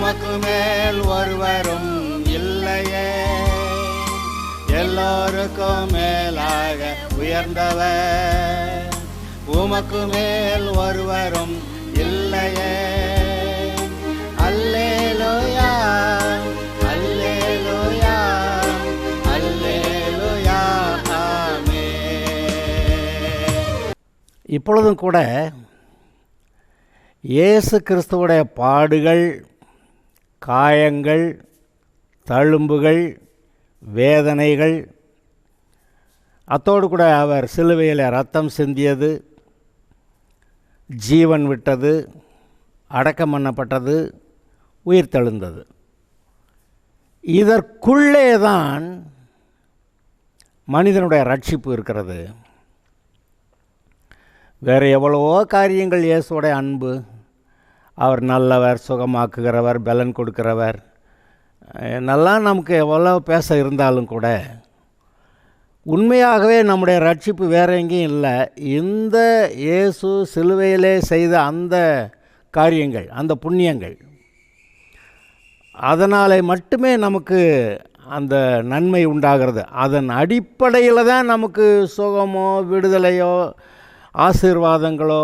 உமக்கு மேல் ஒருவரும் இல்லையே, எல்லோருக்கும் மேலாக உயர்ந்தவர் உமக்கு மேல் ஒருவரும் இல்லையே. அல்லேலூயா அல்லேலூயா அல்லேலூயா ஆமென். இப்பொழுதும் கூட இயேசு கிறிஸ்துவுடைய பாடுகள், காயங்கள், தழும்புகள், வேதனைகள், அத்தோடு கூட அவர் சிலுவையில் இரத்தம் சிந்தியது, ஜீவன் விட்டது, அடக்கம் பண்ணப்பட்டது, உயிர் தெழுந்தது, இதற்குள்ளே தான் மனிதனுடைய ரட்சிப்பு இருக்கிறது. வேறு எவ்வளவோ காரியங்கள், இயேசுடைய அன்பு, அவர் நல்லவர், சுகமாக்குகிறவர், பலன் கொடுக்கிறவர், நல்லா நமக்கு எவ்வளோ பேச இருந்தாலும் கூட உண்மையாகவே நம்முடைய ரட்சிப்பு வேறு எங்கேயும் இல்லை. இந்த இயேசு சிலுவையிலே செய்த அந்த காரியங்கள், அந்த புண்ணியங்கள், அதனால் மட்டுமே நமக்கு அந்த நன்மை உண்டாகிறது. அதன் அடிப்படையில் தான் நமக்கு சுகமோ, விடுதலையோ, ஆசீர்வாதங்களோ,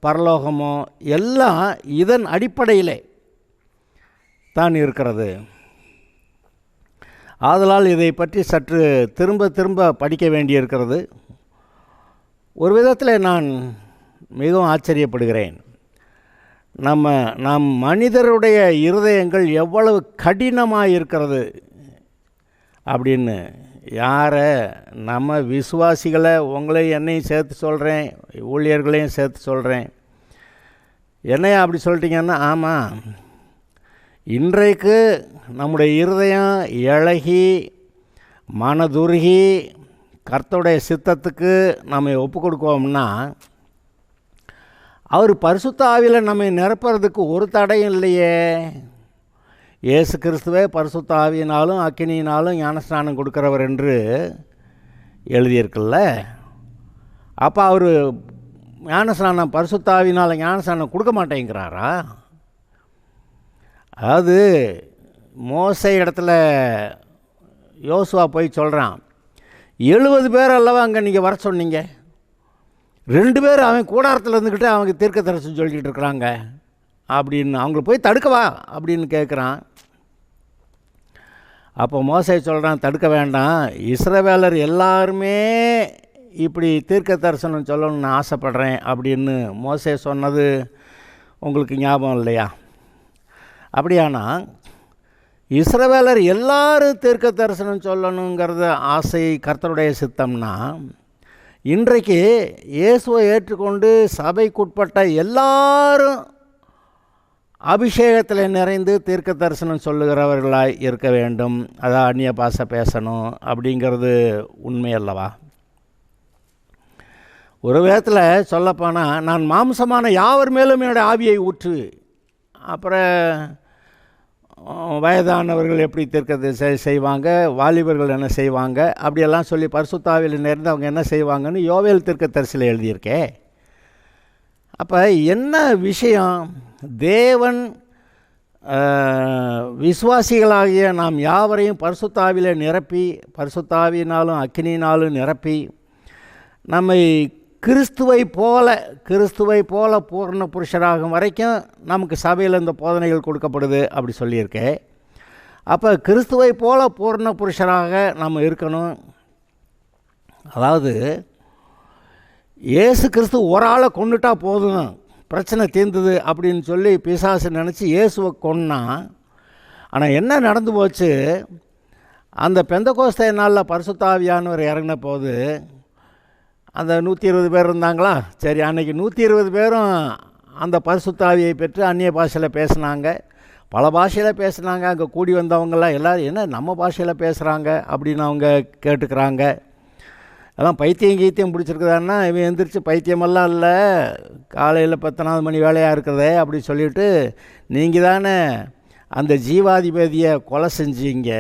பரலோகமோ எல்லாம் இதன் அடிப்படையிலே தான் இருக்கிறது. ஆதலால் இதை பற்றி சற்று திரும்ப திரும்ப படிக்க வேண்டியிருக்கிறது. ஒரு விதத்தில் நான் மிகவும் ஆச்சரியப்படுகிறேன். நம் மனிதருடைய இருதயங்கள் எவ்வளவு கடினமாக இருக்கிறது அப்படின்னு. யாரை? நம்ம விசுவாசிகளை, உங்களையும் என்னையும் சேர்த்து சொல்கிறேன், ஊழியர்களையும் சேர்த்து சொல்கிறேன். என்னையா அப்படி சொல்லிட்டீங்கன்னா, ஆமாம், இன்றைக்கு நம்முடைய இருதயம் இளகி மனதுருகி கர்த்தருடைய சித்தத்துக்கு நம்ம ஒப்பு கொடுக்கோம்னா, அவர் பரிசுத்த ஆவியில் நம்மை நிரப்புறதுக்கு ஒரு தடையும் இல்லையே. இயேசு கிறிஸ்துவே பரிசுத்த ஆவியினாலும் அக்கினியினாலும் ஞானஸ்நானம் கொடுக்கிறவர் என்று எழுதியிருக்குல்ல. அப்போ அவர் ஞானஸ்நானம், பரிசுத்த ஆவியினால் ஞானஸ்நானம் கொடுக்க மாட்டேங்கிறாரா? அதாவது மோசே இடத்துல யோசுவா போய் சொல்கிறான், 70 பேர் அல்லவா அங்கே நீங்கள் வர சொன்னீங்க, 2 பேர் அவன் கூடாரத்தில் இருந்துக்கிட்டு அவங்க தீர்க்க தரிசனம் சொல்லிக்கிட்டு இருக்கிறாங்க அப்படின்னு, அவங்கள போய் தடுக்கவா அப்படின்னு கேட்குறான். அப்போ மோசே சொல்கிறான், தடுக்க வேண்டாம், இஸ்ரவேலர் எல்லாருமே இப்படி தீர்க்க தரிசனம் சொல்லணும்னு ஆசைப்படுறேன் அப்படின்னு மோசே சொன்னது உங்களுக்கு ஞாபகம் இல்லையா? அப்படியானா இஸ்ரவேலர் எல்லாரும் தீர்க்க தரிசனம் சொல்லணுங்கிறது ஆசை, கர்த்தருடைய சித்தம்னா, இன்றைக்கு இயேசுவை ஏற்றுக்கொண்டு சபைக்குட்பட்ட எல்லாரும் அபிஷேகத்தில் நிறைந்து தீர்க்க தரிசனம் சொல்லுகிறவர்களாய் இருக்க வேண்டும். அதான் அந்நிய பாஷை பேசணும் அப்படிங்கிறது உண்மை அல்லவா? ஒரு விதத்தில் சொல்லப்போனால், நான் மாம்சமான யாவர் மேலும் என்னுடைய ஆவியை ஊற்று. அப்புறம் வயதானவர்கள் எப்படி தீர்க்க செய்வாங்க, வாலிபர்கள் என்ன செய்வாங்க, அப்படியெல்லாம் சொல்லி பரிசுத்த ஆவியில் நிறைந்து அவங்க என்ன செய்வாங்கன்னு யோவேல் தீர்க்க தரிசனம் எழுதியிருக்கே. அப்போ என்ன விஷயம்? தேவன் விசுவாசிகளாகிய நாம் யாவரையும் பரிசுத்த ஆவியில் நிரப்பி, பரிசுத்த ஆவியினாலும் அக்கினியினாலும் நிரப்பி, நம்மை கிறிஸ்துவை போல பூர்ண புருஷராகும் வரைக்கும் நமக்கு சபையில் இந்த போதனைகள் கொடுக்கப்படுது அப்படி சொல்லியிருக்கேன். அப்போ கிறிஸ்துவை போல பூர்ண புருஷராக நம்ம இருக்கணும். அதாவது இயேசு கிறிஸ்து ஒரு ஆளை கொண்டுட்டா போதும், பிரச்சனை தீர்ந்தது அப்படின்னு சொல்லி பிசாசு நினச்சி இயேசுவை கொன்னா. ஆனால் என்ன நடந்து போச்சு? அந்த பெந்தகோஸ்தே நாளில் பரிசுத்த ஆவியானவர் இறங்கின போது அந்த 120 பேர் இருந்தாங்களா? சரி, அன்றைக்கி 120 பேரும் அந்த பரிசுத்த ஆவியை பெற்று அந்நிய பாஷையில் பேசினாங்க, பல பாஷையில் பேசினாங்க. அங்கே கூடி வந்தவங்களாம் எல்லோரும் என்ன நம்ம பாஷையில் பேசுகிறாங்க அப்படின்னு அவங்க கேட்டுக்கிறாங்க. எல்லாம் பைத்தியம் பிடிச்சிருக்குதான்னா, இவன் எந்திரிச்சு பைத்தியமெல்லாம் இல்லை, காலையில் 10 மணி வேலையாக இருக்குதே அப்படி சொல்லிவிட்டு, நீங்கள் தானே அந்த ஜீவாதிபதியை கொலை செஞ்சீங்க,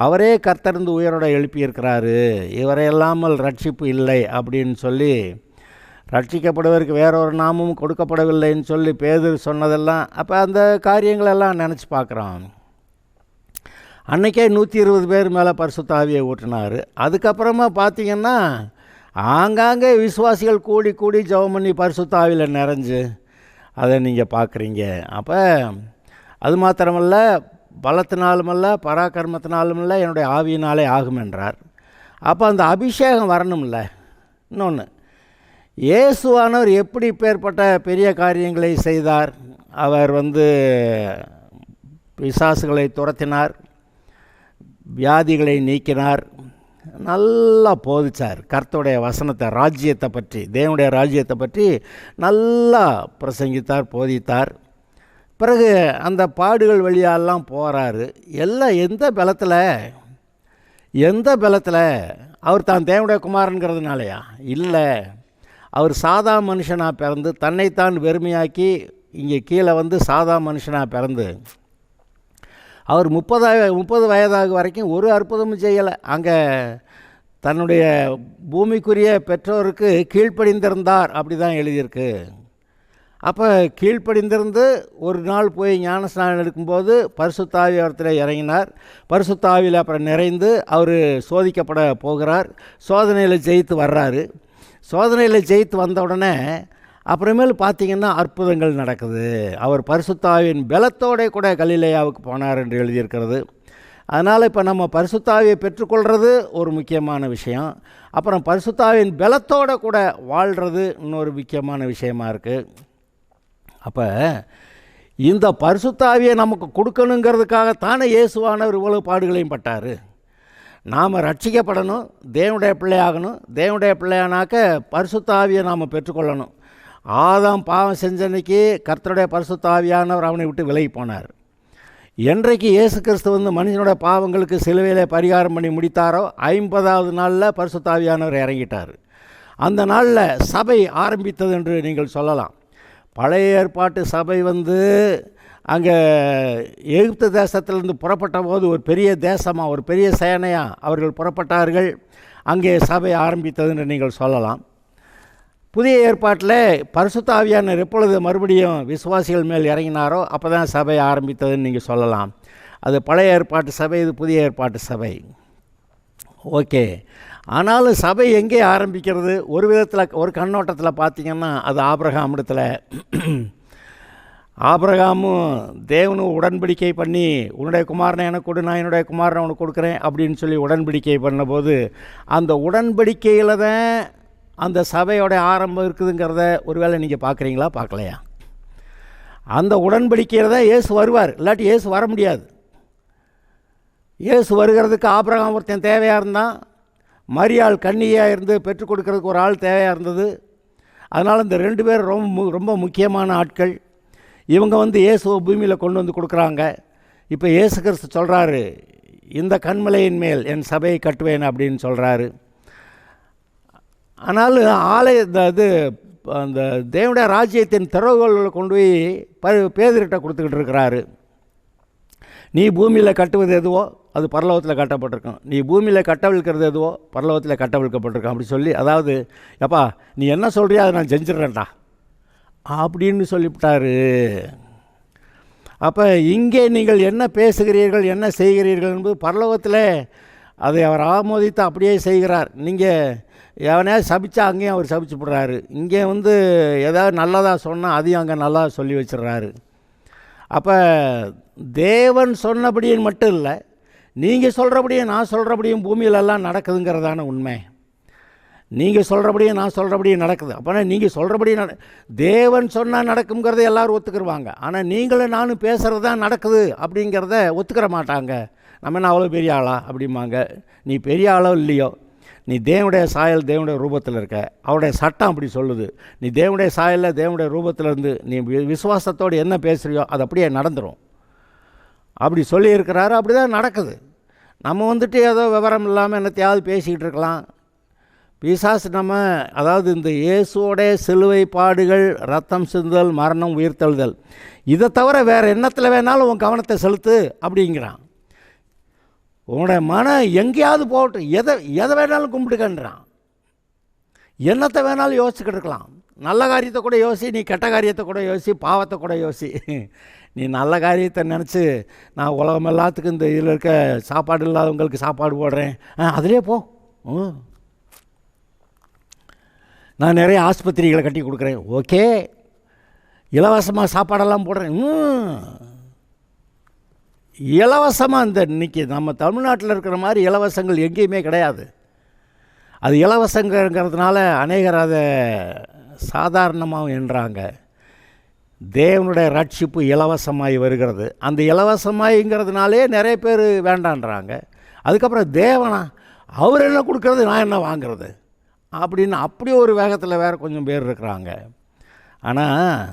அவரே கர்த்தருந்து உயிரோட எழுப்பியிருக்கிறாரு, இவரை இல்லாமல் ரட்சிப்பு இல்லை அப்படின்னு சொல்லி ரட்சிக்கப்படுவதற்கு வேறொரு நாமமும் கொடுக்கப்படவில்லைன்னு சொல்லி பேதுரு சொன்னதெல்லாம் அப்போ அந்த காரியங்களெல்லாம் நினச்சி பார்க்குறோம். அன்றைக்கே 120 பேர் மேலே பரிசுத்த ஆவியை ஊற்றினார். அதுக்கப்புறமா பார்த்திங்கன்னா ஆங்காங்கே விசுவாசிகள் கூடி கூடி ஜெபம் பண்ணி பரிசுத்த ஆவியில் நிறைஞ்சு அதை நீங்கள் பார்க்குறீங்க. அப்போ அது மாத்திரமல்ல, பலத்தினாலுமல்ல பராக்கிரமத்தினாலுமல்ல என்னுடைய ஆவியினாலே ஆகும் என்றார். அப்போ அந்த அபிஷேகம் வரணும்ல. இன்னொன்று, இயேசுவானவர் எப்படி பேர்பட்ட பெரிய காரியங்களை செய்தார். அவர் பிசாசுகளை துரத்தினார், வியாதிகளை நீக்கினார், நல்லா போதிச்சார். கர்த்தருடைய வசனத்தை, ராஜ்யத்தை பற்றி, தேவனுடைய ராஜ்யத்தை பற்றி நல்லா பிரசங்கித்தார், போதித்தார். பிறகு அந்த பாடுகள் வழியாலாம் போகிறாரு. எல்லாம் எந்த பலத்தில் அவர் தான் தேவனுடைய குமாரன்கிறதுனாலயா? இல்லை, அவர் சாதா மனுஷனாக பிறந்து தன்னைத்தான் வெறுமையாக்கி இங்கே கீழே சாதா மனுஷனாக பிறந்து அவர் 30 வயதாக வரைக்கும் ஒரு அற்புதமும் செய்யலை. அங்கே தன்னுடைய பூமிக்குரிய பெற்றோருக்கு கீழ்ப்படிந்திருந்தார், அப்படி தான் எழுதியிருக்கு. அப்போ கீழ்ப்படிந்திருந்து ஒரு நாள் போய் ஞானஸ்நானம் எடுக்கும்போது பரிசுத்த ஆவி அவரிடத்தில் இறங்கினார். பரிசுத்த ஆவியில் அப்புறம் நிறைந்து அவர் சோதிக்கப்பட போகிறார். சோதனையில் ஜெயித்து வர்றாரு. சோதனையில் ஜெயித்து வந்த உடனே அப்புறமேல் பார்த்திங்கன்னா அற்புதங்கள் நடக்குது. அவர் பரிசுத்த ஆவியின் பலத்தோட கூட கலிலேயாவுக்கு போனார் என்று எழுதியிருக்கிறது. அதனால் இப்போ நம்ம பரிசுத்த ஆவியை பெற்றுக்கொள்வது ஒரு முக்கியமான விஷயம். அப்புறம் பரிசுத்த ஆவியின் பலத்தோடு கூட வாழ்கிறது இன்னொரு முக்கியமான விஷயமா இருக்குது. அப்போ இந்த பரிசுத்த ஆவியை நமக்கு கொடுக்கணுங்கிறதுக்காகத்தானே இயேசுவானவர் இவ்வளவு பாடுகளையும் பட்டார். நாம் ரட்சிக்கப்படணும், தேவனுடைய பிள்ளையாகணும். தேவனுடைய பிள்ளையானாக்க பரிசுத்த ஆவியை நாம் பெற்றுக்கொள்ளணும். ஆதாம் பாவம் செஞ்சன்னைக்கு கர்த்தருடைய பரிசுத்த ஆவியானவர் அவனை விட்டு விலகி போனார். என்றைக்கு இயேசு கிறிஸ்து மனுஷனுடைய பாவங்களுக்கு சிலுவையிலே பரிகாரம் பண்ணி முடித்தாரோ 50வது நாளில் பரிசுத்த ஆவியானவர் இறங்கிட்டார். அந்த நாளில் சபை ஆரம்பித்தது என்று நீங்கள் சொல்லலாம். பழைய ஏற்பாட்டு சபை அங்கே எகிப்து தேசத்திலிருந்து புறப்பட்ட போது ஒரு பெரிய தேசமாக, ஒரு பெரிய சேனையாக அவர்கள் புறப்பட்டார்கள். அங்கே சபை ஆரம்பித்தது என்று நீங்கள் சொல்லலாம். புதிய ஏற்பாட்டில் பரிசுத்த ஆவியானவர் எப்பொழுது மறுபடியும் விசுவாசிகள் மேல் இறங்கினாரோ அப்போ தான் சபை ஆரம்பித்ததுன்னு நீங்கள் சொல்லலாம். அது பழைய ஏற்பாட்டு சபை, இது புதிய ஏற்பாட்டு சபை. ஓகே, ஆனாலும் சபை எங்கே ஆரம்பிக்கிறது? ஒரு விதத்தில், ஒரு கண்ணோட்டத்தில் பார்த்திங்கன்னா அது ஆபிரகாம் இடத்துல. ஆபிரகாமும் தேவனும் உடன்படிக்கை பண்ணி உன்னுடைய குமாரனை எனக்கு கொடு, நான் என்னுடைய குமாரனை உனக்கு கொடுக்குறேன் அப்படின்னு சொல்லி உடன்படிக்கை பண்ணபோது அந்த உடன்படிக்கையில் தான் அந்த சபையோட ஆரம்பம் இருக்குதுங்கிறத ஒருவேளை நீங்கள் பார்க்குறீங்களா, பார்க்கலையா? அந்த உடன்படிக்கையில் தான் இயேசு வருவார், இல்லாட்டி இயேசு வர முடியாது. இயேசு வருகிறதுக்கு ஆபிரகாம் ஒருத்தன் தேவையாக இருந்தான், மரியாள் கன்னியாக இருந்து பெற்றுக் கொடுக்கறதுக்கு ஒரு ஆள் தேவையாக இருந்தது. அதனால் இந்த 2 பேர் ரொம்ப முக்கியமான ஆட்கள். இவங்க இயேசுவை பூமியில் கொண்டு வந்து கொடுக்குறாங்க. இப்போ இயேசு கிறிஸ்து சொல்கிறாரு, இந்த கன்மலையின் மேல் என் சபையை கட்டுவேன் அப்படின்னு சொல்கிறாரு. ஆனாலும் அந்த தேவனுடைய ராஜ்யத்தின் திறவுகோல்களை கொண்டு போய் பேதுருட்ட கொடுத்துக்கிட்டு இருக்கிறாரு. நீ பூமியில் கட்டுவது எதுவோ அது பரலோகத்தில் கட்டப்பட்டிருக்கும், நீ பூமியில் கட்டவிழ்க்கிறது எதுவோ பரலோகத்தில் கட்டவிழ்க்கப்பட்டிருக்கும் அப்படி சொல்லி, அதாவது எப்பா நீ என்ன சொல்கிறியோ அதை நான் செஞ்சிடறேன்டா அப்படின்னு சொல்லிவிட்டாரு. அப்போ இங்கே நீங்கள் என்ன பேசுகிறீர்கள், என்ன செய்கிறீர்கள் என்பது பரலோகத்தில் அதை அவர் ஆமோதித்து அப்படியே செய்கிறார். நீங்கள் எவனையா சபிச்சா அங்கேயும் அவர் சபிச்சு விடுறாரு. இங்கே ஏதாவது நல்லதாக சொன்னால் அதையும் அங்கே நல்லா சொல்லி வச்சிடுறாரு. அப்போ தேவன் சொன்னபடியும் மட்டும் இல்லை, நீங்கள் சொல்கிறபடியும் நான் சொல்கிறபடியும் பூமியிலெல்லாம் நடக்குதுங்கிறதான உண்மை. நீங்கள் சொல்கிறபடியும் நான் சொல்கிறபடியும் நடக்குது. அப்போனா நீங்கள் சொல்கிறபடி தேவன் சொன்னால் நடக்குங்கிறத எல்லோரும் ஒத்துக்கிடுவாங்க. ஆனால் நீங்களும் நானும் பேசுகிறது தான் நடக்குது அப்படிங்கிறத ஒத்துக்கிற மாட்டாங்க. நம்ம என்ன அவ்வளோ பெரிய ஆளா அப்படிம்பாங்க. நீ பெரிய ஆளோ இல்லையோ, நீ தேவனுடைய சாயல் தேவனுடைய ரூபத்தில் இருக்க, அவருடைய சட்டம் அப்படி சொல்லுது. நீ தேவனுடைய சாயலில் தேவனுடைய ரூபத்தில் இருந்து நீ விசுவாசத்தோடு என்ன பேசுகிறியோ அது அப்படியே நடந்துடும் அப்படி சொல்லியிருக்கிறாரு. அப்படி தான் நடக்குது. நம்ம ஏதோ விவரம் இல்லாமல் என்னத்தையாவது பேசிக்கிட்டு இருக்கலாம். பிசாசு அதாவது இந்த இயேசுவோடைய சிலுவை பாடுகள், ரத்தம் சிந்துதல், மரணம், உயிர்த்தெழுதல், இதை தவிர வேறு எண்ணத்தில் வேணாலும் உன் கவனத்தை செலுத்து அப்படிங்கிறான். உன்னுடைய மனம் எங்கேயாவது போகட்டும், எதை வேணாலும் கும்பிட்டுக்கன்றான், என்னத்தை வேணாலும் யோசிச்சுக்கிட்டு இருக்கலாம். நல்ல காரியத்தை கூட யோசி, நீ கெட்ட காரியத்தை கூட யோசி, பாவத்தை கூட யோசி. நீ நல்ல காரியத்தை நினச்சி நான் உலகம் எல்லாத்துக்கும் இந்த இதில் இருக்க சாப்பாடு இல்லாதவங்களுக்கு சாப்பாடு போடுறேன், அதிலே போ. நான் நிறைய ஆஸ்பத்திரிகளை கட்டி கொடுக்குறேன், ஓகே. இலவசமாக சாப்பாடெல்லாம் போடுறேன், இலவசமாக. இந்த இன்றைக்கி நம்ம தமிழ்நாட்டில் இருக்கிற மாதிரி இலவசங்கள் எங்கேயுமே கிடையாது. அது இலவசங்கிறதுனால அநேகர் அதை சாதாரணமாகவும் என்றாங்க. தேவனுடைய ரட்சிப்பு இலவசமாய் வருகிறது. அந்த இலவசமாய்ங்கிறதுனாலே நிறைய பேர் வேண்டான்றாங்க. அதுக்கப்புறம் தேவனா, அவர் என்ன கொடுக்கறது, நான் என்ன வாங்கிறது அப்படின்னு அப்படி ஒரு வேகத்தில் வேறு கொஞ்சம் பேர் இருக்கிறாங்க. ஆனால்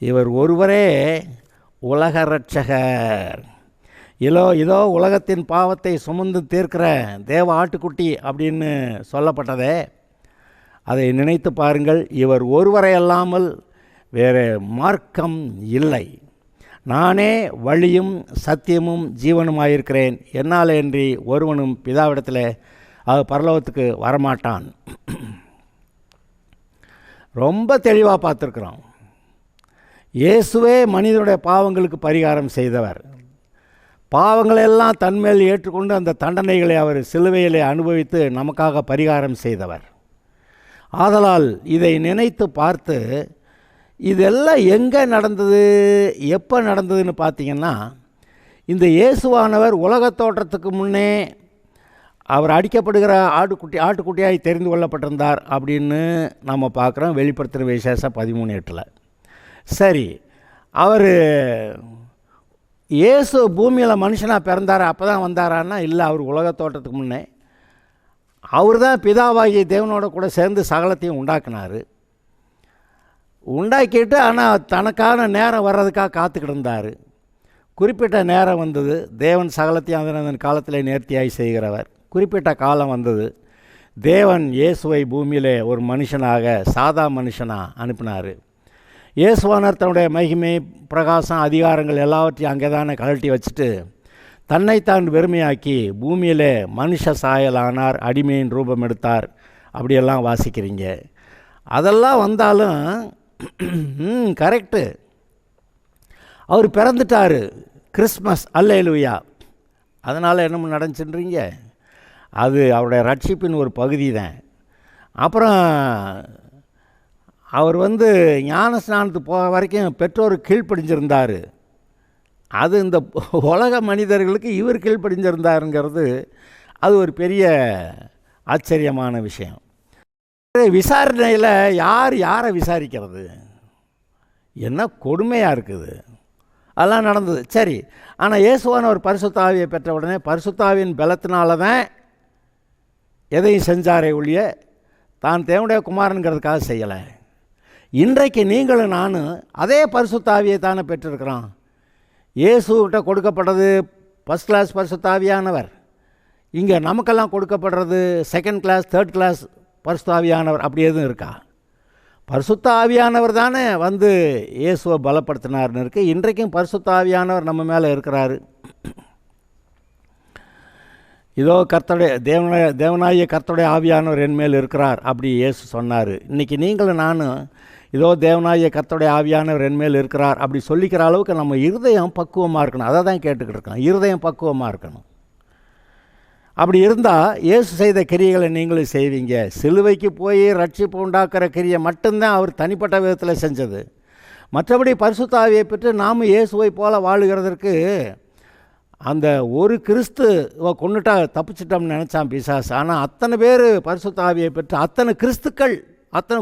இவர் ஒருவரே உலக ரட்சகர். இதோ உலகத்தின் பாவத்தை சுமந்து தீர்க்கிற தேவ ஆட்டுக்குட்டி அப்படின்னு சொல்லப்பட்டதே, அதை நினைத்து பாருங்கள். இவர் ஒருவரை அல்லாமல் வேறு மார்க்கம் இல்லை. நானே வழியும் சத்தியமும் ஜீவனுமாயிருக்கிறேன், என்னால் இன்றி ஒருவனும் பிதாவிடத்தில் அது பரலோகத்துக்கு வரமாட்டான். ரொம்ப தெளிவாக பார்த்துருக்குறோம். இயேசுவே மனிதனுடைய பாவங்களுக்கு பரிகாரம் செய்தவர். பாவங்களெல்லாம் தன்மேல் ஏற்றுக்கொண்டு அந்த தண்டனைகளை அவர் சிலுவையிலே அனுபவித்து நமக்காக பரிகாரம் செய்தவர். ஆதலால் இதை நினைத்து பார்த்து, இதெல்லாம் எங்கே நடந்தது, எப்போ நடந்ததுன்னு பார்த்தீங்கன்னா, இந்த இயேசுவானவர் உலகத் தோற்றத்துக்கு முன்னே அவர் அடிக்கப்படுகிற ஆட்டுக்குட்டியாய் தெரிந்து கொள்ளப்பட்டிருந்தார் அப்படின்னு நம்ம பார்க்குறோம் வெளிப்படுத்துகிற விசேஷம் 13:8. சரி, அவர் இயேசு பூமியில் மனுஷனாக பிறந்தார், அப்போ தான் வந்தாரான்னா இல்லை. அவர் உலகத் தோற்றத்துக்கு முன்னே அவர் தான் பிதாவாகிய தேவனோட கூட சேர்ந்து சகலத்தையும் உண்டாக்குனார். உண்டாக்கிட்டு ஆனால் தனக்கான நேரம் வர்றதுக்காக காத்துக்கிட்டு இருந்தார். குறிப்பிட்ட நேரம் வந்தது. தேவன் சகலத்தையும் அதன் காலத்தில் நேர்த்தியாய் செய்கிறவர். குறிப்பிட்ட காலம் வந்தது. தேவன் இயேசுவை பூமியிலே ஒரு மனுஷனாக, சாதா மனுஷனாக அனுப்பினார். இயேசுவானர் தன்னுடைய மகிமை, பிரகாசம், அதிகாரங்கள் எல்லாவற்றையும் அங்கே தானே கழட்டி வச்சுட்டு தன்னைத்தான் வெறுமையாக்கி பூமியிலே மனுஷ சாயலானார், அடிமையின் ரூபம் எடுத்தார். அப்படியெல்லாம் வாசிக்கிறீங்க. அதெல்லாம் வந்தாலும் கரெக்டு, அவர் பிறந்துட்டார். கிறிஸ்மஸ், அல்லேலூயா. அதனால் என்ன நடந்துச்சுன்றீங்க, அது அவருடைய ரட்சிப்பின் ஒரு பகுதி தான். அப்புறம் அவர் ஞான ஸ்நானத்துக்கு போக வரைக்கும் பெற்றோர் கீழ்ப்படிஞ்சிருந்தார். அது இந்த உலக மனிதர்களுக்கு இவர் கீழ்ப்படிஞ்சிருந்தாருங்கிறது அது ஒரு பெரிய ஆச்சரியமான விஷயம். விசாரணையில் யாரை விசாரிக்கிறது, என்ன கொடுமையாக இருக்குது. அதெல்லாம் நடந்தது. சரி, ஆனால் இயேசுவான ஒரு பரிசுத்த ஆவியை பெற்ற உடனே பரிசுத்த ஆவியின் பலத்தினால தான் எதையும் செஞ்சாரே ஒழிய தான் தேவனுடைய குமாரனுங்கிறதுக்காக செய்யலை. இன்றைக்கு நீங்களும் நானும் அதே பரிசுத்த ஆவியை தானே பெற்றிருக்கிறோம். இயேசுகிட்ட கொடுக்கப்பட்டது ஃபஸ்ட் கிளாஸ் பரிசுத்த ஆவியானவர். இங்கே நமக்கெல்லாம் கொடுக்கப்படுறது செகண்ட் கிளாஸ், தேர்ட் கிளாஸ் பரிசுத்த ஆவியானவர். அப்படி எதுவும் இருக்கா? பரிசுத்த ஆவியானவர் தானே இயேசுவை பலப்படுத்தினார்னு இருக்குது. இன்றைக்கும் பரிசுத்த ஆவியானவர் நம்ம மேலே இருக்கிறாரு. இதோ தேவனாகிய கர்த்தருடைய ஆவியானவர் என் மேல் இருக்கிறார் அப்படி இயேசு சொன்னார். இன்றைக்கி நீங்களும் நானும் இதோ தேவனாகிய கர்த்தருடைய ஆவியானவர் என் மேல் இருக்கிறார் அப்படி சொல்லிக்கிற அளவுக்கு நம்ம இருதயம் பக்குவமாக இருக்கணும். அதை தான் கேட்டுக்கிட்டு இருக்கோம். இருதயம் பக்குவமாக இருக்கணும். அப்படி இருந்தால் இயேசு செய்த கிரியைகளை நீங்களும் செய்வீங்க. சிலுவைக்கு போய் ரட்சிப்பு உண்டாக்குற கிரியை மட்டும்தான் அவர் தனிப்பட்ட விதத்தில் செஞ்சது. மற்றபடி பரிசுத்த ஆவியை பெற்று நாம் இயேசுவை போல வாழுகிறதற்கு அந்த ஒரு கிறிஸ்துவை கொண்டுட்டா தப்பிச்சிட்டோம்னு நினச்சான் பிசாசு. ஆனால் அத்தனை பேர் பரிசுத்த ஆவியை பெற்று அத்தனை கிறிஸ்துக்கள், அத்தனை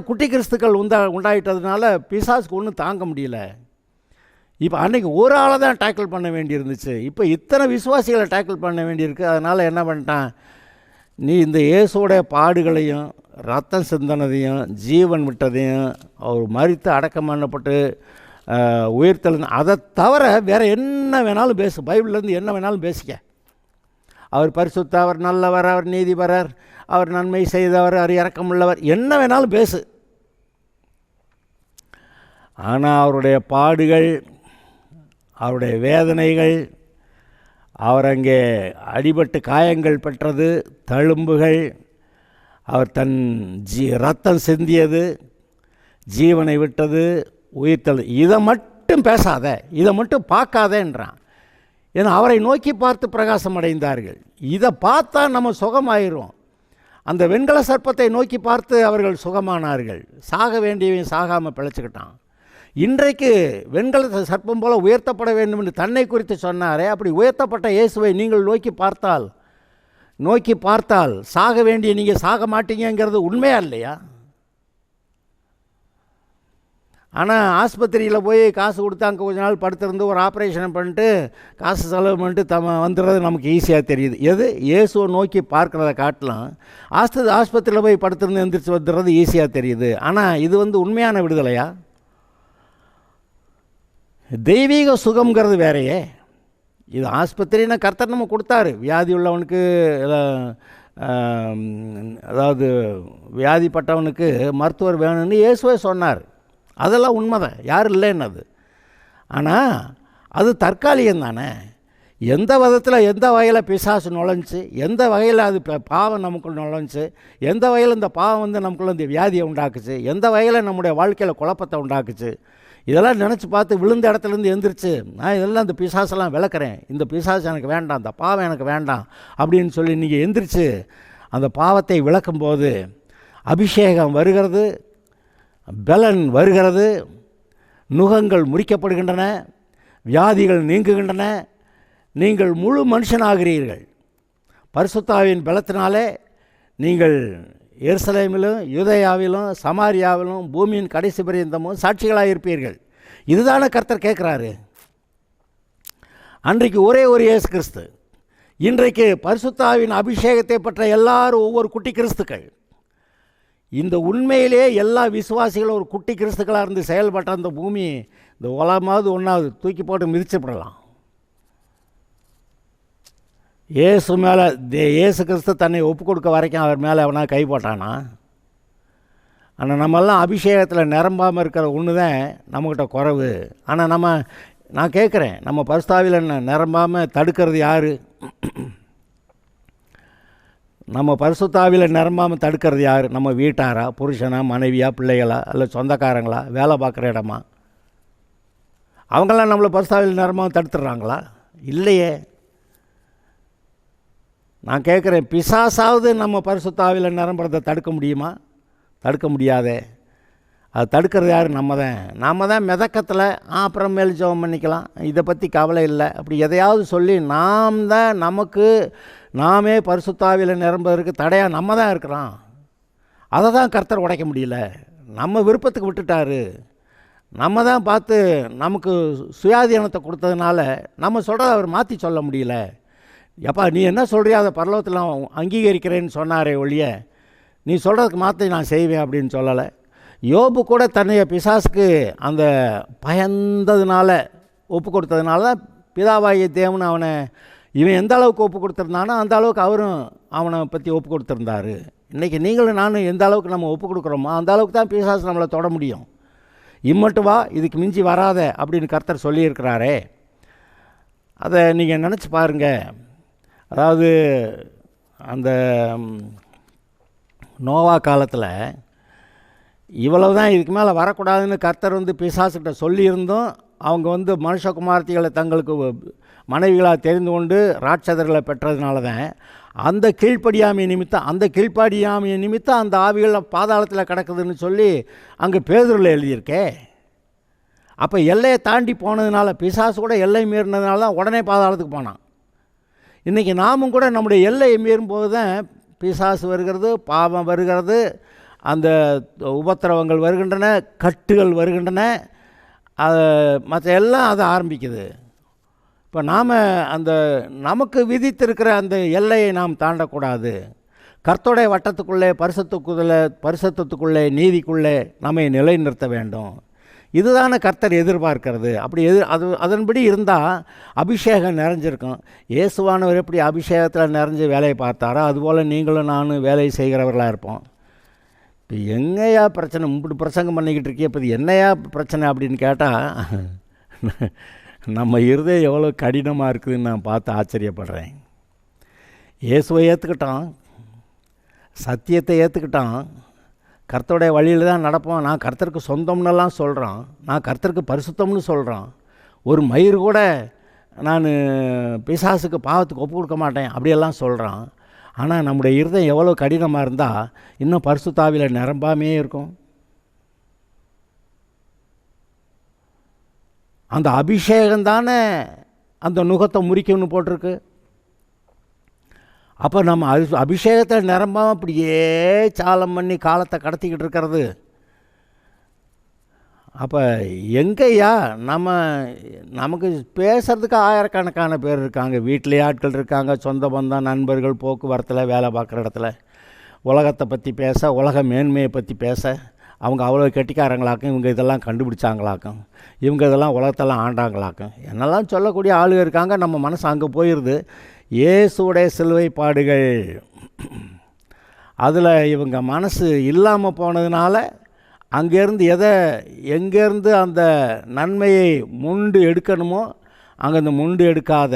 குட்டி கிறிஸ்துக்கள் உண்டாயிட்டதுனால பிசாசுக்கு ஒன்றும் தாங்க முடியல. இப்போ அன்றைக்கி ஒரு ஆளை தான் டேக்கிள் பண்ண வேண்டியிருந்துச்சு. இப்போ இத்தனை விசுவாசிகளை டேக்கிள் பண்ண வேண்டியிருக்கு. அதனால் என்ன பண்ணிட்டான், நீ இந்த இயேசுடைய பாடுகளையும் ரத்தம் சிந்தனதையும் ஜீவன் விட்டதையும் அவர் மரித்து அடக்கம் பண்ணப்பட்டு உயிர்த்தல், அதை தவிர வேறு என்ன வேணாலும் பேசு. பைபிள்லேருந்து என்ன வேணாலும் பேசிக்க. அவர் பரிசுத்த, அவர் நல்லவர், அவர் நீதிபரர், அவர் நன்மை செய்தவர், அவர் இரக்கமுள்ளவர், என்ன வேணாலும் பேசு. ஆனால் அவருடைய பாடுகள், அவருடைய வேதனைகள், அவர் அங்கே அடிபட்டு காயங்கள் பெற்றது, தழும்புகள், அவர் தன் ரத்தம் சிந்தியது, ஜீவனை விட்டது, உயிர்த்தது, இதை மட்டும் பேசாத, இதை மட்டும் பார்க்காதேன்றான். ஏன்னா அவரை நோக்கி பார்த்து பிரகாசம் அடைந்தார்கள். இதை பார்த்தா நம்ம சுகமாயிரும். அந்த வெண்கல சர்ப்பத்தை நோக்கி பார்த்து அவர்கள் சுகமானார்கள். சாக வேண்டியவன் சாகாமல் பிழைச்சிக்கிட்டான். இன்றைக்கு வெண்கல சர்ப்பம் போல உயர்த்தப்பட வேண்டும் என்று தன்னை குறித்து சொன்னாரே, அப்படி உயர்த்தப்பட்ட இயேசுவை நீங்கள் நோக்கி பார்த்தால் சாக வேண்டிய நீங்கள் சாக மாட்டீங்கிறது உண்மையா இல்லையா? ஆனால் ஆஸ்பத்திரியில் போய் காசு கொடுத்து அங்கே கொஞ்ச நாள் படுத்திருந்து ஒரு ஆப்ரேஷன் பண்ணிட்டு காசு செலவு பண்ணிட்டு வந்துடுறது நமக்கு ஈஸியாக தெரியுது. எது இயேசுவை நோக்கி பார்க்குறத காட்டலாம் ஆஸ்பத்திரியில் போய் படுத்திருந்து எந்திரிச்சு வந்துடுறது ஈஸியாக தெரியுது. ஆனால் இது உண்மையான விடுதலையா? தெய்வீக சுகம்ங்கிறது வேறையே. இது ஆஸ்பத்திரின்னு கர்த்தர் நம்ம கொடுத்தாரு. வியாதி உள்ளவனுக்கு, அதாவது வியாதிப்பட்டவனுக்கு மருத்துவர் வேணும்னு இயேசுவே சொன்னார். அதெல்லாம் உண்மைதான், யாரும் இல்லைன்னது. ஆனால் அது தற்காலிகம் தானே. எந்த விதத்தில் எந்த வகையில் பிசாசு நுழைஞ்சி, எந்த வகையில் அது பாவம் நமக்குள்ள நுழைஞ்சி, எந்த வகையில் இந்த பாவம் நமக்குள்ள இந்த வியாதியை உண்டாக்குச்சு, எந்த வகையில் நம்முடைய வாழ்க்கையில் குழப்பத்தை உண்டாக்குச்சு, இதெல்லாம் நினச்சி பார்த்து விழுந்த இடத்துலேருந்து எந்திரிச்சு நான் இதெல்லாம் இந்த பிசாசெல்லாம் விளக்குறேன், இந்த பிசாசு எனக்கு வேண்டாம், இந்த பாவம் எனக்கு வேண்டாம் அப்படின்னு சொல்லி நீங்கள் எந்திரிச்சு அந்த பாவத்தை விளக்கும்போது அபிஷேகம் வருகிறது, பலன் வருகிறது, நுகங்கள் முறிக்கப்படுகின்றன, வியாதிகள் நீங்குகின்றன, நீங்கள் முழு மனுஷனாகிறீர்கள். பரிசுத்தாவின் பலத்தினாலே நீங்கள் எருசலேமிலும் யூதேயாவிலும் சமாரியாவிலும் பூமியின் கடைசி பரியந்தமும் சாட்சிகளாக இருப்பீர்கள். இதுதானே கர்த்தர் கேட்குறாரு. அன்றைக்கு ஒரே ஒரு இயேசு கிறிஸ்து, இன்றைக்கு பரிசுத்தாவின் அபிஷேகத்தை பெற்ற எல்லாரும் ஒவ்வொரு குட்டி கிறிஸ்துக்கள். இந்த உண்மையிலே எல்லா விசுவாசிகளும் ஒரு குட்டி கிறிஸ்துக்களாக இருந்து செயல்பட்ட அந்த பூமி இந்த உலகமாவது ஒன்றாவது தூக்கி போட்டு மிதிச்சுப்படலாம். இயேசு கிறிஸ்து தன்னை ஒப்பு கொடுக்க வரைக்கும் அவர் மேலே அவனா கை போட்டானா? ஆனால் நம்மெல்லாம் அபிஷேகத்தில் நிரம்பாமல் இருக்கிற ஒன்று தான் நம்மக்கிட்ட குறைவு. ஆனால் நான் கேட்குறேன், நம்ம பரிசுத்தாவியில் நிரம்பாமல் தடுக்கிறது யார்? நம்ம பரிசுத்தாவியில் நிரம்பாமல் தடுக்கிறது யார்? நம்ம வீட்டாரா, புருஷனா, மனைவியா, பிள்ளைகளா, இல்லை சொந்தக்காரங்களா, வேலை பார்க்குற இடமா? அவங்களாம் நம்மளை பரிசுத்தாவியில் நிரம்பாமல் தடுத்துடுறாங்களா? இல்லையே. நான் கேட்குறேன், பிசாசாவது நம்ம பரிசுத்தாவியில் நிரம்புறதை தடுக்க முடியுமா? தடுக்க முடியாதே. அது தடுக்கிறது யார்? நம்ம தான் மிதக்கத்தில் அப்புறமேல் ஜெபம் பண்ணிக்கலாம், இதை பற்றி கவலை இல்லை, அப்படி எதையாவது சொல்லி நாமே பரிசுத்தாவியில் நிரம்புவதற்கு தடையாக நம்ம தான் இருக்கிறோம். அதை தான் கர்த்தர் உடைக்க முடியல. நம்ம விருப்பத்துக்கு விட்டுட்டாரு. நம்ம தான் பார்த்து நமக்கு சுயாதீனத்தை கொடுத்ததுனால நம்ம சொல்கிறத அவர் மாற்றி சொல்ல முடியல. எப்பா நீ என்ன சொல்கிறியா அதை பரலோகத்தில் நான் அங்கீகரிக்கிறேன்னு சொன்னாரே ஒழிய நீ சொல்கிறதுக்கு மாற்றி நான் செய்வேன் அப்படின்னு சொல்லலை. யோபு கூட தன்னைய பிசாசுக்கு அந்த பயந்ததுனால ஒப்பு கொடுத்ததுனால தான் பிதாவாகிய தேவன் இவன் எந்த அளவுக்கு ஒப்பு கொடுத்துருந்தானோ அந்த அளவுக்கு அவரும் அவனை பற்றி ஒப்பு கொடுத்துருந்தாரு. இன்றைக்கி நீங்களும் நானும் எந்த அளவுக்கு நம்ம ஒப்பு கொடுக்குறோமோ அந்த அளவுக்கு தான் பிசாசு நம்மளை தொட முடியும். இம்மட்டும் வா, இதுக்கு மிஞ்சி வராத அப்படின்னு கர்த்தர் சொல்லியிருக்கிறாரே. அதை நீங்கள் நினச்சி பாருங்கள். அதாவது அந்த நோவா காலத்தில் இவ்வளவு தான், இதுக்கு மேலே வரக்கூடாதுன்னு கர்த்தர் பிசாசுக்கிட்ட சொல்லியிருந்தோம். அவங்க மனுஷகுமார்த்திகளை தங்களுக்கு மனைவிகளாக தெரிந்து கொண்டு ராட்சதர்களை பெற்றதுனால தான் அந்த கீழ்ப்படியாமை நிமித்தம் அந்த ஆவிகள் பாதாளத்தில் கிடக்குதுன்னு சொல்லி அங்கே பேதுருவில் எழுதியிருக்கே. அப்போ எல்லையை தாண்டி போனதுனால, பிசாசு கூட எல்லை மீறினதுனால தான் உடனே பாதாளத்துக்கு போனான். இன்றைக்கி நாமும் கூட நம்முடைய எல்லையை மீறும்போது தான் பிசாசு வருகிறது, பாவம் வருகிறது, அந்த உபத்திரவங்கள் வருகின்றன, கட்டுகள் வருகின்றன, மற்ற எல்லாம் அதை ஆரம்பிக்குது. இப்போ நாம் அந்த நமக்கு விதித்திருக்கிற அந்த எல்லையை நாம் தாண்டக்கூடாது. கர்த்தருடைய வட்டத்துக்குள்ளே பரிசுத்தத்துக்குள்ளே நீதிக்குள்ளே நம்மை நிலைநிறுத்த வேண்டும். இதுதானே கர்த்தர் எதிர்பார்க்கிறது. அப்படி அதன்படி இருந்தால் அபிஷேகம் நிறைஞ்சிருக்கும். இயேசுவானவர் எப்படி அபிஷேகத்தில் நிறைஞ்சு வேலையை பார்த்தாரோ அதுபோல் நீங்களும் நானும் வேலை செய்கிறவர்களாக இருப்போம். இப்போ எங்கேயா பிரச்சனை, இப்படி பிரசங்கம் பண்ணிக்கிட்டு இருக்கே, இப்போ இது என்னையா பிரச்சனை அப்படின்னு கேட்டால் நம்ம இருதயம் எவ்வளோ கடினமாக இருக்குதுன்னு நான் பார்த்து ஆச்சரியப்படுறேன். இயேசுவை ஏற்றுக்கிட்டோம், சத்தியத்தை ஏற்றுக்கிட்டான், கர்த்தருடைய வழியில் தான் நடப்போம், நான் கர்த்தருக்கு சொந்தம்னெல்லாம் சொல்கிறான், நான் கர்த்தருக்கு பரிசுத்தம்னு சொல்கிறான், ஒரு மயிர் கூட நான் பிசாசுக்கு பாவத்துக்கு ஒப்பு கொடுக்க மாட்டேன் அப்படியெல்லாம் சொல்கிறான். ஆனால் நம்முடைய இருதயம் எவ்வளோ கடினமாக இருந்தால் இன்னும் பரிசுத்த ஆவியில் நிரம்பாமே இருக்கும். அந்த அபிஷேகம் தானே அந்த நுகத்தை முறிக்கும்னு போட்டிருக்கு. அப்போ நம்ம அபிஷேகத்தை நிரம்பாமல் அப்படியே சாலம் பண்ணி காலத்தை கடத்திக்கிட்டு இருக்கிறது. அப்போ எங்கேயா நமக்கு பேசுகிறதுக்கு ஆயிரக்கணக்கான பேர் இருக்காங்க, வீட்டிலே ஆட்கள் இருக்காங்க, சொந்த பந்தம், நண்பர்கள், போக்குவரத்தில், வேலை பார்க்குற இடத்துல உலகத்தை பற்றி பேச, உலக மேன்மையை பற்றி பேச. அவங்க அவ்வளோ கெட்டிக்காரங்களாக்கும், இவங்க இதெல்லாம் கண்டுபிடிச்சாங்களாக்கும், இவங்க இதெல்லாம் உலகத்தெல்லாம் ஆண்டாங்களாக்கும் என்னெல்லாம் சொல்லக்கூடிய ஆளுங்க இருக்காங்க. நம்ம மனசு அங்கே போயிடுது. இயேசுடைய சிலுவை பாடுகள் அதில் இவங்க மனசு இல்லாமல் போனதுனால அங்கேருந்து எங்கேருந்து அந்த நன்மையை முண்டு எடுக்கணுமோ அங்கேருந்து முண்டு எடுக்காத,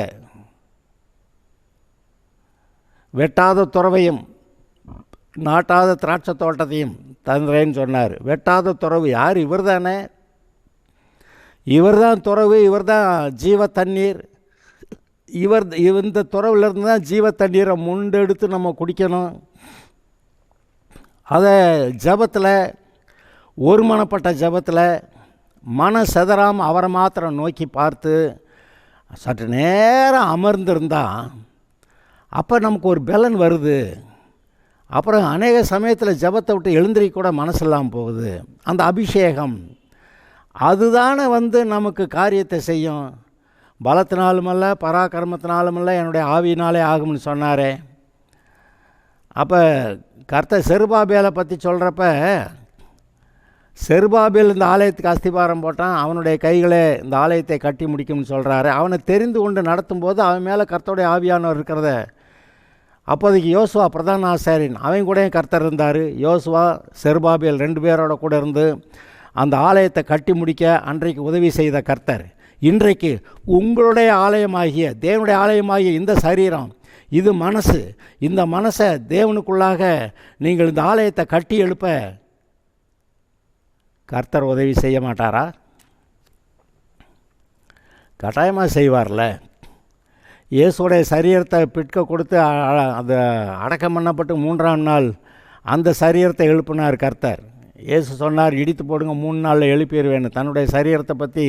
வெட்டாத துறவையும் நாட்டாத திராட்சை தோட்டத்தையும் தந்துறேன்னு சொன்னார். வெட்டாத துறவு யார்? இவர் தானே. இவர் தான் துறவு, இவர் தான் ஜீவ தண்ணீர். இந்த துறவுலேருந்து தான் ஜீவ தண்ணீரை முண்டெடுத்து நம்ம குடிக்கணும். அதை ஜபத்தில், ஒருமனப்பட்ட ஜபத்தில் மன செதறாமல் அவரை மாத்திரம் நோக்கி பார்த்து சற்று நேரம் அமர்ந்திருந்தால் அப்போ நமக்கு ஒரு பலன் வருது. அப்புறம் அநேக சமயத்தில் ஜபத்தை விட்டு எழுந்திரிக்க கூட மனசு இல்லாமல் போகுது. அந்த அபிஷேகம் அதுதானே நமக்கு காரியத்தை செய்யும். பலத்தினாலுமல்ல, பராக்கிரமத்தினாலுமல்ல, என்னுடைய ஆவியினாலே ஆகும்னு சொன்னாரே. அப்போ கர்த்தர் செருபாபேலை பற்றி சொல்கிறப்ப, செருபாபேல் இந்த ஆலயத்துக்கு அஸ்திபாரம் போட்டான், அவனுடைய கைகளே இந்த ஆலயத்தை கட்டி முடிக்கும்னு சொல்கிறாரு. அவனை தெரிந்து கொண்டு நடத்தும்போது அவன் மேலே கர்த்தருடைய ஆவியானவர் இருக்கிறத. அப்போதைக்கு யோசுவா பிரதான ஆசாரியன், அவன் கூட கர்த்தர் இருந்தார். யோசுவா செருபாபேல் 2 பேரோட கூட இருந்து அந்த ஆலயத்தை கட்டி முடிக்க அன்றைக்கு உதவி செய்த கர்த்தர் இன்றைக்கு உங்களுடைய ஆலயமாகிய, தேவனுடைய ஆலயமாகிய இந்த சரீரம், இது மனசு, இந்த மனசை தேவனுக்குள்ளாக நீங்கள் இந்த ஆலயத்தை கட்டி எழுப்ப கர்த்தர் உதவி செய்ய மாட்டாரா? கட்டாயமாக செய்வார்ல. இயேசுடைய சரீரத்தை பிற்க கொடுத்து அதை அடக்கம் பண்ணப்பட்டு 3ஆம் நாள் அந்த சரீரத்தை எழுப்பினார் கர்த்தர். இயேசு சொன்னார், இடித்து போடுங்க 3 நாளில் எழுப்பிடுவேன்னு. தன்னுடைய சரீரத்தை பற்றி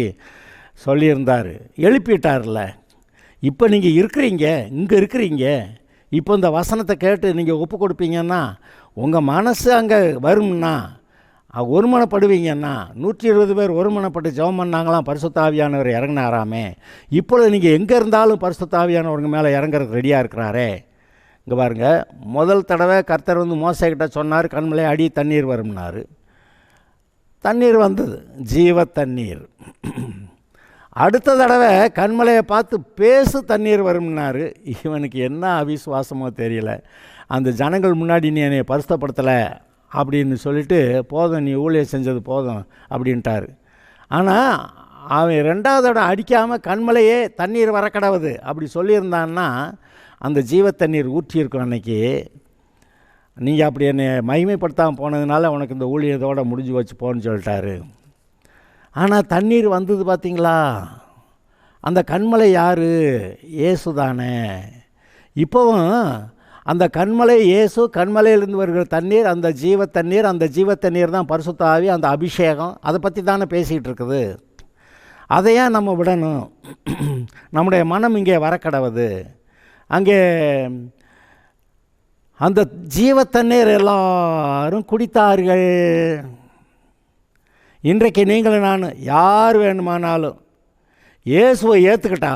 சொல்லியிருந்தார். எழுப்பிட்டார்ல. இப்போ நீங்கள் இருக்கிறீங்க, இங்கே இருக்கிறீங்க. இப்போ இந்த வசனத்தை கேட்டு நீங்கள் ஒப்பு கொடுப்பீங்கன்னா, உங்கள் மனசு அங்கே வரும்னா, ஒருமனப்படுவீங்கன்னா. 120 பேர் ஒருமனப்பட்டு ஜெபம் பண்ணாங்களாம், பரிசுத்த ஆவியானவர் இறங்கினாராமே. இப்பொழுது நீங்கள் எங்கே இருந்தாலும் பரிசுத்த ஆவியானவருங்க மேலே இறங்குறதுக்கு ரெடியாக இருக்கிறாரே. இங்கே பாருங்கள், முதல் தடவை கர்த்தர் மோசேக்கிட்ட சொன்னார், கண்மலை அடி தண்ணீர் வரும்னார். தண்ணீர் வந்தது, ஜீவ தண்ணீர். அடுத்த தடவை கண்மலையை பார்த்து பேசு தண்ணீர் வரும்னார். இவனுக்கு என்ன அவிசுவாசமோ தெரியல. அந்த ஜனங்கள் முன்னாடி நீ என்னை பரிசுத்தப்படுத்தலை அப்படின்னு சொல்லிட்டு, போதும் நீ ஊழியம் செஞ்சது போதும் அப்படின்ட்டார். ஆனால் அவன் 2வது தடவை அடிக்காமல் கண்மலையே தண்ணீர் வரக்கடவுது அப்படி சொல்லியிருந்தான்னா அந்த ஜீவ தண்ணீர் ஊற்றியிருக்கும். அன்னைக்கு நீங்கள் அப்படி என்னை மகிமைப்படுத்தாமல் போனதுனால உனக்கு இந்த ஊழியத்தோடு முடிஞ்சு வச்சு போன்னு சொல்லிட்டாரு. ஆனால் தண்ணீர் வந்தது பார்த்தீங்களா? அந்த கண்மலை யார்? இயேசு தானே. இப்போவும் அந்த கண்மலை இயேசு, கண்மலையிலிருந்து வருகிற தண்ணீர், அந்த ஜீவ தண்ணீர், அந்த ஜீவ தண்ணீர் தான் பரிசுத்த ஆவி, அந்த அபிஷேகம். அதை பற்றி தானே பேசிகிட்டு இருக்குது. அதையே நம்ம விடணும். நம்முடைய மனம் இங்கே வரக்கடவுது. அங்கே அந்த ஜீவ தண்ணீர் எல்லாரும் குடித்தார்கள். இன்றைக்கு நீங்களும் நான் யார் வேணுமானாலும் இயேசுவை ஏற்றுக்கிட்டா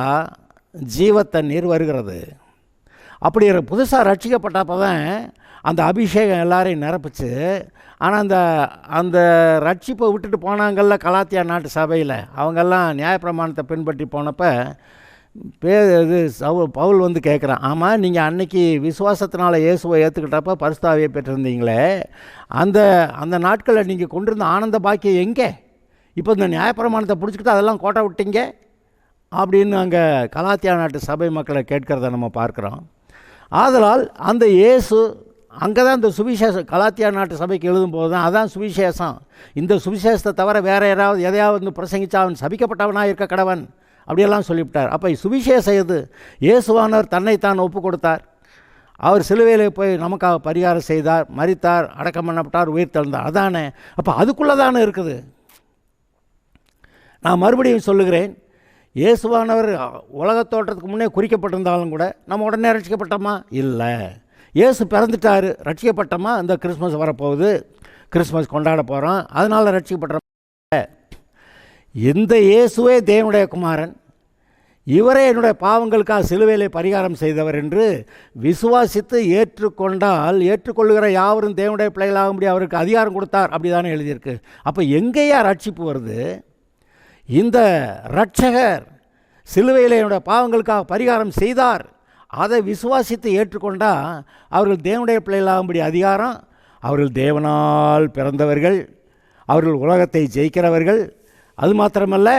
ஜீவ தண்ணீர் வருகிறது. அப்படி புதுசாக ரட்சிக்கப்பட்டப்போ தான் அந்த அபிஷேகம் எல்லாரையும் நிரப்பிச்சு. ஆனால் அந்த ரட்சிப்பை விட்டுட்டு போனாங்கள்ல கலாத்தியா நாட்டு சபையில், அவங்கெல்லாம் நியாயப்பிரமாணத்தை பின்பற்றி போனப்போ பவுல் கேட்குறான், ஆமாம் நீங்கள் அன்னைக்கு விசுவாசத்தினால இயேசுவை ஏற்றுக்கிட்டப்போ பரிசுத்தாவியை பெற்றிருந்தீங்களே, அந்த நாட்களில் நீங்கள் கொண்டிருந்த ஆனந்த பாக்கியம் எங்கே? இப்போ இந்த நியாயப்பிரமாணத்தை பிடிச்சிக்கிட்டு அதெல்லாம் கோட்டை விட்டீங்க அப்படின்னு அங்கே கலாத்தியா நாட்டு சபை மக்களை கேட்கிறத நம்ம பார்க்குறோம். ஆதலால் அந்த இயேசு, அங்கே தான் இந்த சுவிசேஷம் கலாத்தியா நாட்டு சபைக்கு எழுதும்போது தான் அதான் சுவிசேஷம். இந்த சுவிசேஷத்தை தவிர வேறு எதையாவது வந்து பிரசங்கிச்சா அவன் சபிக்கப்பட்டவனாக இருக்க கடவன் அப்படியெல்லாம் சொல்லிவிட்டார். அப்போ சுவிசேஷம் எது? இயேசுவானவர் தன்னைத்தான் ஒப்பு கொடுத்தார். அவர் சிலுவையில் போய் நமக்காக பரிகாரம் செய்தார், மரித்தார், அடக்கம் பண்ணப்பட்டார், உயிர் தெழுந்தார். அதானே. அப்போ அதுக்குள்ளே தானே இருக்குது. நான் மறுபடியும் சொல்லுகிறேன், இயேசுவானவர் உலகத் தோற்றத்துக்கு முன்னே குறிக்கப்பட்டிருந்தாலும் கூட நம்ம உடனே ரட்சிக்கப்பட்டோமா? இல்லை. இயேசு பிறந்துட்டார், ரட்சிக்கப்பட்டோமா? இந்த கிறிஸ்மஸ் வரப்போகுது, கிறிஸ்மஸ் கொண்டாட போகிறோம், அதனால் ரட்சிக்கப்பட்டோம். இந்த இயேசுவே தேவனுடைய குமாரன், இவரே என்னுடைய பாவங்களுக்காக சிலுவையிலே பரிகாரம் செய்தவர் என்று விசுவாசித்து ஏற்றுக்கொண்டால், ஏற்றுக்கொள்ளுகிற யாவரும் தேவனுடைய பிள்ளைகளாகும்படி அவருக்கு அதிகாரம் கொடுத்தார், அப்படி தானே எழுதியிருக்கு. அப்போ எங்கேயா ரட்சிப்பு வருது? இந்த இரட்சகர் சிலுவையில் என்னுடைய பாவங்களுக்காக பரிகாரம் செய்தார், அதை விசுவாசித்து ஏற்றுக்கொண்டால் அவர்கள் தேவனுடைய பிள்ளைகளாகும்படி அதிகாரம். அவர்கள் தேவனால் பிறந்தவர்கள், அவர்கள் உலகத்தை ஜெயிக்கிறவர்கள். அது மாத்திரமல்ல,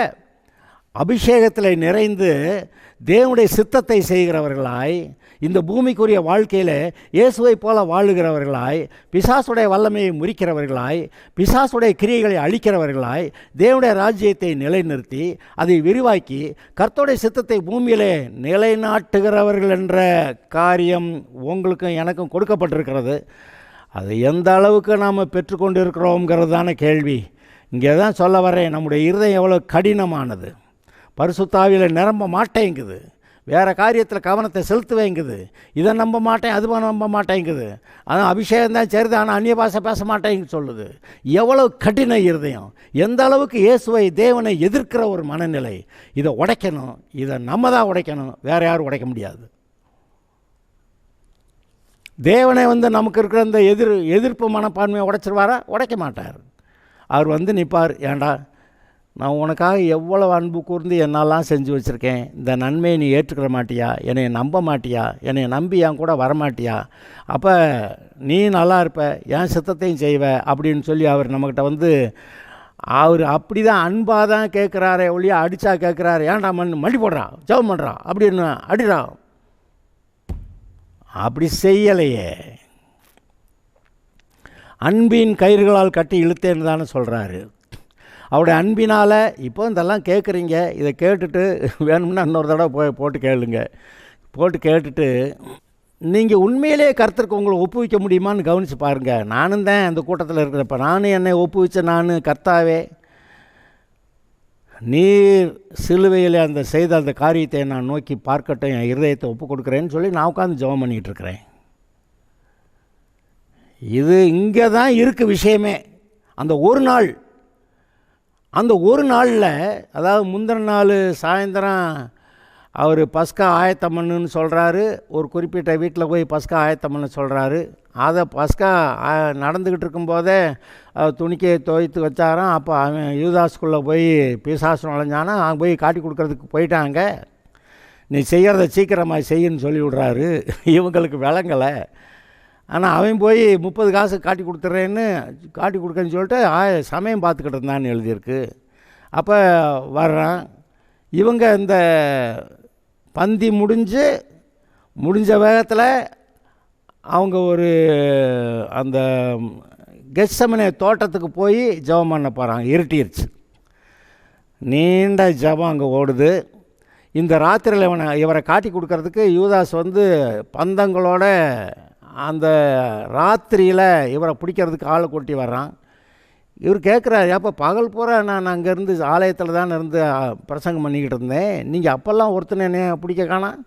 அபிஷேகத்தில் நிறைந்து தேவனுடைய சித்தத்தை செய்கிறவர்களாய், இந்த பூமிக்குரிய வாழ்க்கையில் இயேசுவை போல வாழுகிறவர்களாய், பிசாசுடைய வல்லமையை முறிக்கிறவர்களாய், பிசாசுடைய கிரியைகளை அழிக்கிறவர்களாய், தேவனுடைய ராஜ்யத்தை நிலைநிறுத்தி அதை விரிவாக்கி கர்த்தருடைய சித்தத்தை பூமியிலே நிலைநாட்டுகிறவர்கள் என்ற காரியம் உங்களுக்கும் எனக்கும் கொடுக்கப்பட்டிருக்கிறது. அது எந்த அளவுக்கு நாம் பெற்றுக்கொண்டு இருக்கிறோங்கிறது தானே கேள்வி. இங்கே தான் சொல்ல வரேன், நம்முடைய இருதயம் எவ்வளோ கடினமானது. பரிசுத்தாவியில் நிரம்ப மாட்டேங்குது, வேறு காரியத்தில் கவனத்தை செலுத்துவேங்குது. இதை நம்ப மாட்டேன், அது நம்ப மாட்டேங்குது. அதான் அபிஷேகம் தான் சரிதான், ஆனால் அந்நிய பாஷை பேச மாட்டேங்குது சொல்லுது. எவ்வளோ கடின இருதயம், எந்த அளவுக்கு இயேசுவை தேவனை எதிர்க்கிற ஒரு மனநிலை. இதை உடைக்கணும், இதை நம்ம தான் உடைக்கணும், வேறு யாரும் உடைக்க முடியாது. தேவனை வந்து நமக்கு இருக்கிற இந்த எதிர்ப்பு மனப்பான்மையை உடைச்சிருவாரா? உடைக்க மாட்டார். அவர் வந்து நிற்பார், ஏண்டா நான் உனக்காக எவ்வளோ அன்பு கூர்ந்து என்னெல்லாம் செஞ்சு வச்சுருக்கேன், இந்த நன்மையை நீ ஏற்றுக்கிற மாட்டியா, என்னை நம்ப மாட்டியா, என்னை நம்பி என் கூட வரமாட்டியா, அப்போ நீ நல்லா இருப்ப, என் சித்தத்தையும் செய்வ அப்படின்னு சொல்லி அவர் நம்மக்கிட்ட வந்து அவர் அப்படி தான் அன்பாக தான் கேட்குறாரே ஒழியா அடித்தா கேட்குறாரு, ஏன்டா மண்டி போடுறான், ஜெபம் பண்ணுறான் அப்படின்னு அடிறான். அப்படி செய்யலையே. அன்பின் கயிறுகளால் கட்டி இழுத்தேன்னு தானே சொல்கிறாரு. அவருடைய அன்பினால் இப்போ இதெல்லாம் கேட்குறீங்க, இதை கேட்டுட்டு வேணும்னா இன்னொரு தடவை போட்டு கேளுங்க. போட்டு கேட்டுட்டு நீங்கள் உண்மையிலே கர்த்தருக்கு உங்களை ஒப்புவிக்க முடியுமான்னு கவனித்து பாருங்கள். நானும் தான் அந்த கூட்டத்தில் இருக்கிறப்ப நானும் என்னை ஒப்புவிச்ச நான் கர்த்தாவே, நீர் சிலுவையில் அந்த செய்த அந்த காரியத்தை நான் நோக்கி பார்க்கட்டும், என் இருதயத்தை ஒப்பு கொடுக்குறேன்னு சொல்லி நான் உட்காந்து ஜெபம் பண்ணிகிட்டு இருக்கிறேன். இது இங்கே தான் இருக்குது விஷயமே. அந்த ஒரு நாளில், அதாவது முந்தின நாள் சாயந்தரம் அவர் பஸ்கா ஆயத்தம் பண்ணுன்னு சொல்கிறாரு. ஒரு குறிப்பிட்ட வீட்டில் போய் பஸ்கா ஆயத்தம் பண்ண சொல்கிறாரு. அதை பஸ்கா நடந்துக்கிட்டு இருக்கும்போதே துணிக்கை துவைத்து வச்சாராம். அப்போ அவன் யூதாஸ்குள்ளே போய் பிசாசு நுழைஞ்சானா, அங்கே போய் காட்டி கொடுக்கறதுக்கு போயிட்டாங்க. நீ செய்கிறத சீக்கிரமாக செய்யுன்னு சொல்லி விட்றாரு. இவங்களுக்கு விளங்கலை. ஆனால் அவன் போய் 30 காசு காட்டி கொடுக்குறேன்னு சொல்லிட்டு சமயம் பார்த்துக்கிட்டு இருந்தான்னு எழுதியிருக்கு. அப்போ வர்றான். இவங்க இந்த பந்தி முடிஞ்ச வேகத்தில் அவங்க ஒரு அந்த கெத்செமனே தோட்டத்துக்கு போய் ஜெபம் பண்ண போகிறாங்க. இருட்டிருச்சு. நீண்ட ஜெபம் அங்கே ஓடுது. இந்த ராத்திரியில் இவரை காட்டி கொடுக்கறதுக்கு யூதாஸ் வந்து பந்தங்களோட அந்த ராத்திரியில் இவரை பிடிக்கிறதுக்கு ஆளை கொட்டி வர்றான். இவர் கேட்குறாரு, அப்போ பகல் பூரா நான் அங்கேருந்து ஆலயத்தில் தான் இருந்து பிரசங்கம் பண்ணிக்கிட்டு இருந்தேன், நீங்கள் அப்போல்லாம் ஒருத்தனை என்ன பிடிக்க காணோம்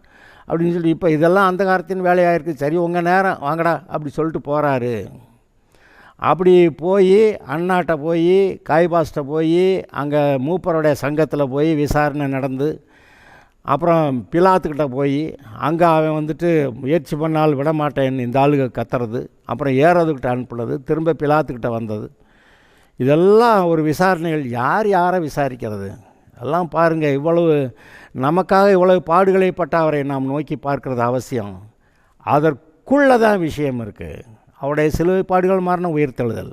அப்படின்னு சொல்லி, இப்போ இதெல்லாம் அந்த காலத்தின் வேலையாகிருக்கு, சரி உங்கள் நேரம் வாங்கடா அப்படி சொல்லிட்டு போகிறாரு. அப்படி போய் அண்ணாட்ட போய் காய்பாஸ்ட்டை போய் அங்கே மூப்பருடைய சங்கத்தில் போய் விசாரணை நடந்து, அப்புறம் பிலாத்துக்கிட்ட போய் அங்கே அவன் வந்துட்டு முயற்சி பண்ணால் விட மாட்டேன்னு இந்த ஆளுக கத்துறது, அப்புறம் ஏறதுக்கிட்ட அனுப்புனது, திரும்ப பிலாத்துக்கிட்ட வந்தது. இதெல்லாம் ஒரு விசாரணைகள். யாரை விசாரிக்கிறது? எல்லாம் பாருங்கள், இவ்வளவு நமக்காக இவ்வளவு பாடுகளை பட்ட அவரை நாம் நோக்கி பார்க்கறது அவசியம். அதற்குள்ளே தான் விஷயம் இருக்குது. அவருடைய சிலுவை பாடுகள் மரண உயிர்த்தெழுதல்.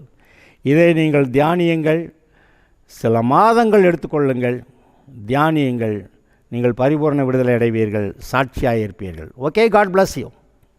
இதை நீங்கள் தியானியுங்கள், சில மாதங்கள் எடுத்துக்கொள்ளுங்கள், தியானியுங்கள். நீங்கள் பரிபூர்ண விடுதலை அடைவீர்கள், சாட்சியாக இருப்பீர்கள். Okay, God bless you.